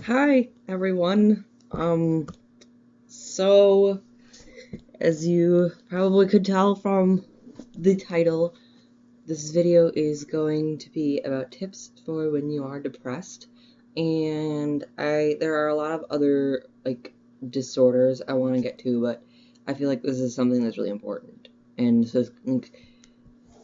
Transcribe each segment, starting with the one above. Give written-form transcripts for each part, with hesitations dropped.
Hi everyone. So as you probably could tell from the title, this video is going to be about tips for when you are depressed. And there are a lot of other disorders I want to get to, but I feel like this is something that's really important. And so it's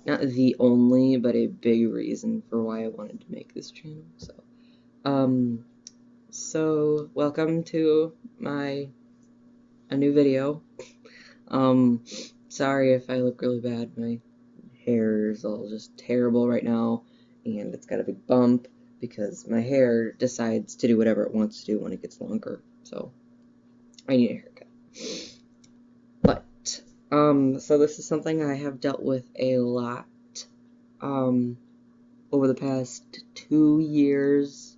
not the only, but a big reason for why I wanted to make this channel. Um So, welcome to a new video. Um, Sorry if I look really bad. My hair is all just terrible right now, and it's got a big bump because my hair decides to do whatever it wants to do when it gets longer. So, I need a haircut. But, so this is something I have dealt with a lot, um, over the past 2 years.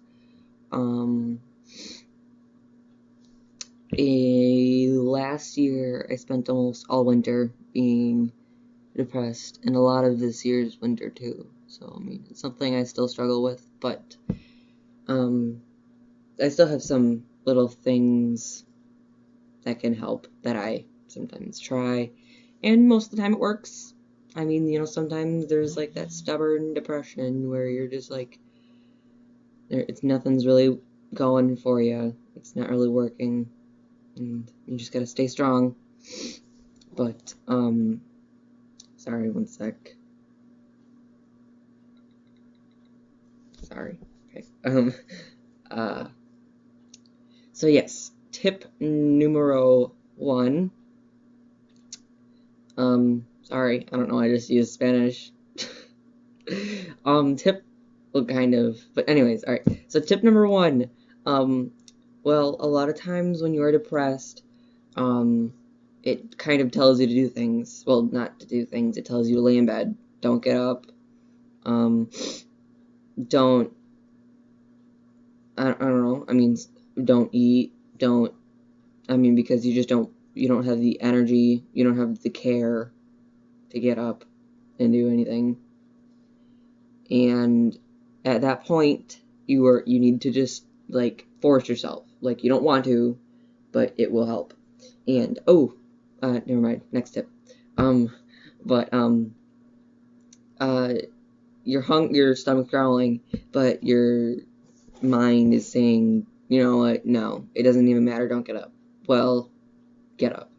Last year, I spent almost all winter being depressed, and a lot of this year's winter too. So, I mean, it's something I still struggle with, but I still have some little things that can help that I sometimes try, and most of the time it works. I mean, sometimes there's like that stubborn depression where you're just like, nothing's really going for you. It's not really working, and you just gotta stay strong. But, sorry, one sec. Sorry. Okay. So yes, tip numero one. Sorry, I don't know, I just used Spanish. Tip, well, kind of, but anyways, alright. So tip number one, well, a lot of times when you are depressed, it kind of tells you to do things. Well, not to do things, it tells you to lay in bed. Don't get up. Don't, I don't know, I mean, don't eat, because you don't have the energy, you don't have the care to get up and do anything. And at that point, you need to just, force yourself. Like, you don't want to, but it will help. And, never mind, next tip. But, your stomach's growling, but your mind is saying, you know what, no, it doesn't even matter, don't get up. Well, get up.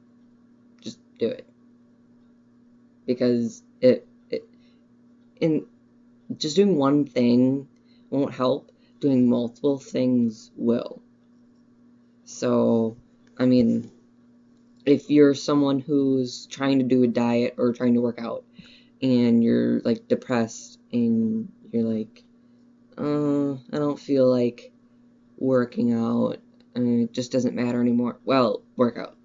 Just do it. Because in just doing one thing won't help. Doing multiple things will. So, I mean, if you're someone who's trying to do a diet or trying to work out, and you're like depressed, and you're like, I don't feel like working out, I mean, it just doesn't matter anymore. Well, work out.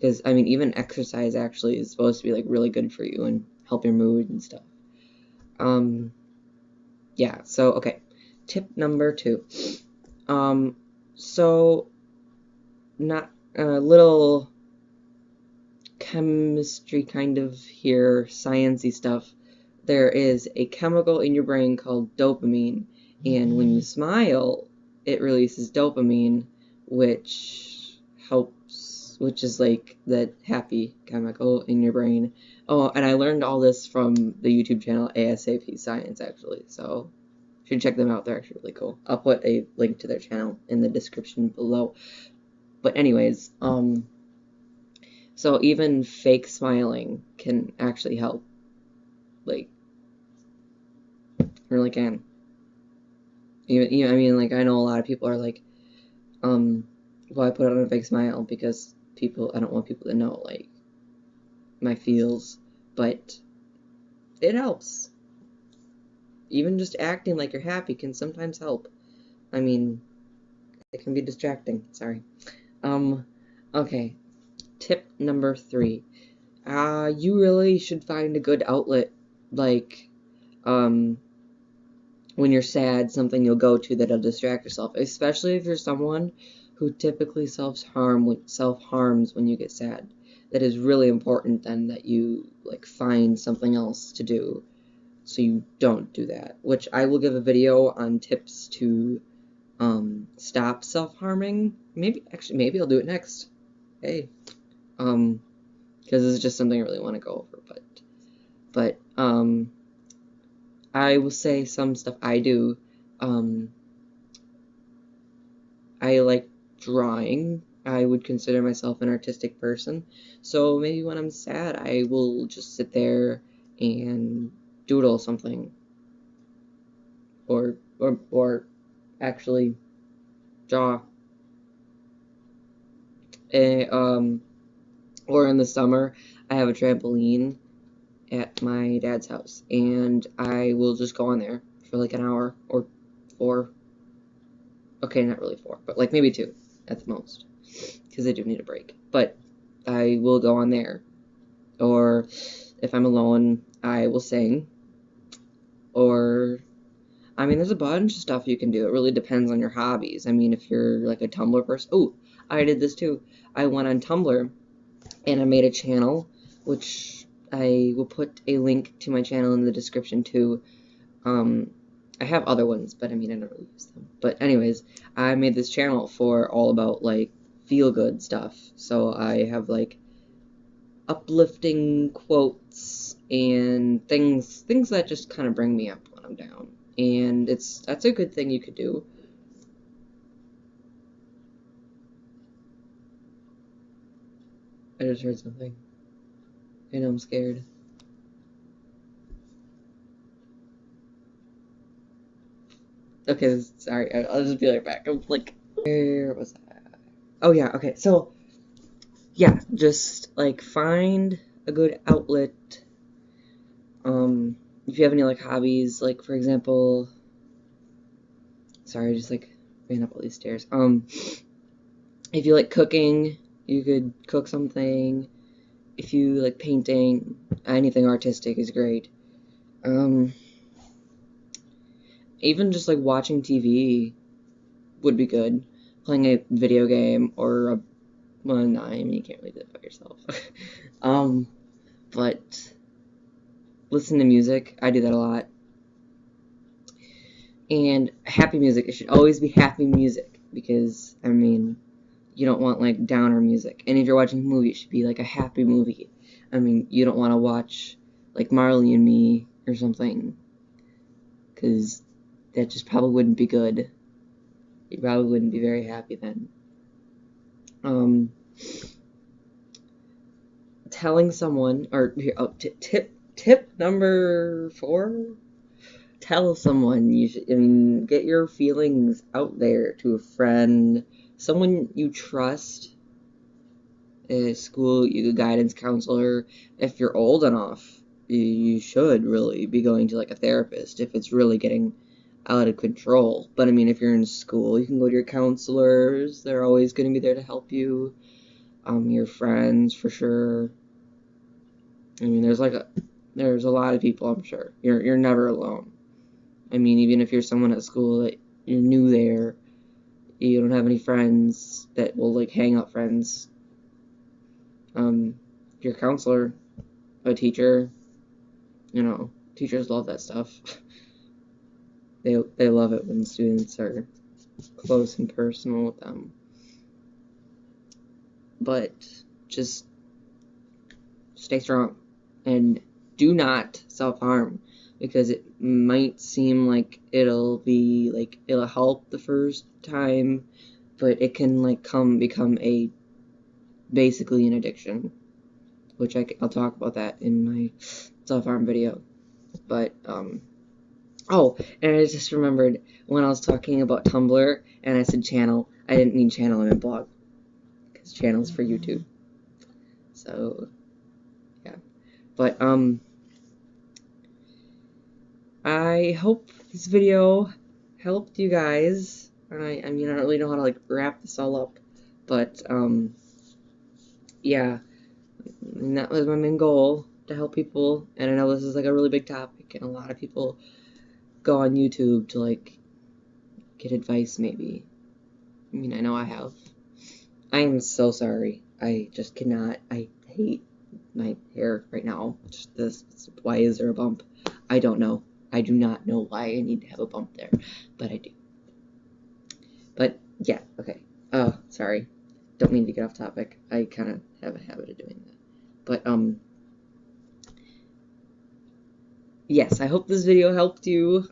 Because, I mean, even exercise actually is supposed to be like really good for you and help your mood and stuff. Yeah, so, okay. Tip number two. So, not a little chemistry kind of here, sciencey stuff. There is a chemical in your brain called dopamine, and when you smile, it releases dopamine, which is like that happy chemical in your brain. Oh, and I learned all this from the YouTube channel ASAP Science, actually, so you should check them out. They're actually really cool. I'll put a link to their channel in the description below. But anyways, so even fake smiling can actually help. Like, really can. I mean, like, I know a lot of people are like, well, I put on a fake smile because I don't want people to know, like, my feels, but it helps. Even just acting like you're happy can sometimes help. I mean, it can be distracting, sorry. Okay, tip number three. You really should find a good outlet, like, when you're sad, something you'll go to that'll distract yourself, especially if you're someone who typically self-harms when you get sad. That is really important then that you find something else to do so you don't do that, which I will give a video on tips to stop self-harming. Maybe I'll do it next. Hey, because this is just something I really want to go over. But I will say some stuff I do. I like drawing. I would consider myself an artistic person. So maybe when I'm sad, I will just sit there and doodle something, or actually draw. Or in the summer, I have a trampoline at my dad's house, and I will just go on there for like an hour or 4. Okay, not really 4, but like maybe 2 at the most, because I do need a break. But I will go on there, or if I'm alone, I will sing, or I mean, there's a bunch of stuff you can do. It really depends on your hobbies. I mean, if you're like a Tumblr person, oh, I did this too. I went on Tumblr and I made a channel, which I will put a link to my channel in the description too. I have other ones, but I mean, I don't really use them. But anyways, I made this channel for all about like feel-good stuff. So I have like uplifting quotes and things that just kind of bring me up when I'm down. And that's a good thing you could do. I just heard something. I know I'm scared. Okay, sorry. I'll just be right back. I'm like, where was that? Oh yeah. Okay. So yeah, just like find a good outlet. If you have any like hobbies, like for example, sorry, I just like ran up all these stairs. If you like cooking, you could cook something. If you like painting, anything artistic is great. Even just like watching TV would be good. Playing a video game or a, well, no, I mean, you can't really do that by yourself. But listen to music. I do that a lot. And happy music. It should always be happy music because, I mean, you don't want like downer music. And if you're watching a movie, it should be like a happy movie. I mean, you don't want to watch like Marley and Me or something, because that just probably wouldn't be good. You probably wouldn't be very happy then. Telling someone, or tip number 4, tell someone. You should, I mean, get your feelings out there to a friend, someone you trust, a school, a guidance counselor. If you're old enough, you should really be going to like a therapist if it's really getting out of control. But I mean, if you're in school, you can go to your counselors. They're always going to be there to help you. Your friends, for sure. I mean, there's a lot of people, I'm sure. You're never alone. I mean, even if you're someone at school that you're new there, you don't have any friends that will like hang out friends. Your counselor, a teacher, teachers love that stuff. They love it when students are close and personal with them. But just stay strong and do not self-harm, because it might seem like it'll help the first time, but it can like become basically an addiction, which I'll talk about that in my self-harm video. But oh, and I just remembered when I was talking about Tumblr and I said channel, I didn't mean channel, I meant blog, because channel's for YouTube. So yeah, but I hope this video helped you guys. I mean, I don't really know how to like wrap this all up, but yeah, and that was my main goal, to help people. And I know this is like a really big topic, and a lot of people go on YouTube to like get advice, maybe. I mean, I know I have. I am so sorry. I just cannot. I hate my hair right now. Just this. Why is there a bump? I don't know. I do not know why I need to have a bump there, but I do. But Yeah, okay. Oh, sorry. Don't mean to get off topic. I kind of have a habit of doing that. But, yes, I hope this video helped you.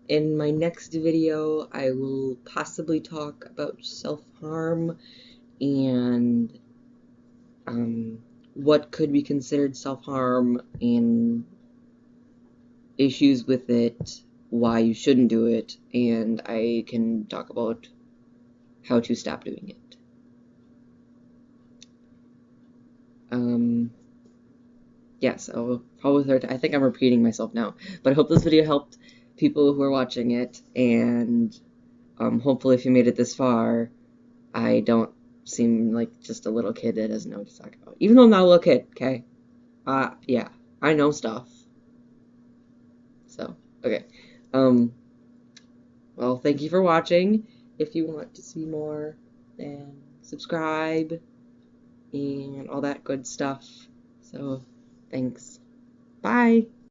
In my next video, I will possibly talk about self-harm and, what could be considered self-harm and issues with it, why you shouldn't do it, and I can talk about how to stop doing it. Yes, I'll probably third. I think I'm repeating myself now, but I hope this video helped people who are watching it, and hopefully if you made it this far, I don't seem like just a little kid that doesn't know what to talk about. Even though I'm not a little kid, okay? Yeah, I know stuff. So, okay. Um, well, thank you for watching. If you want to see more, then subscribe and all that good stuff. So, thanks. Bye.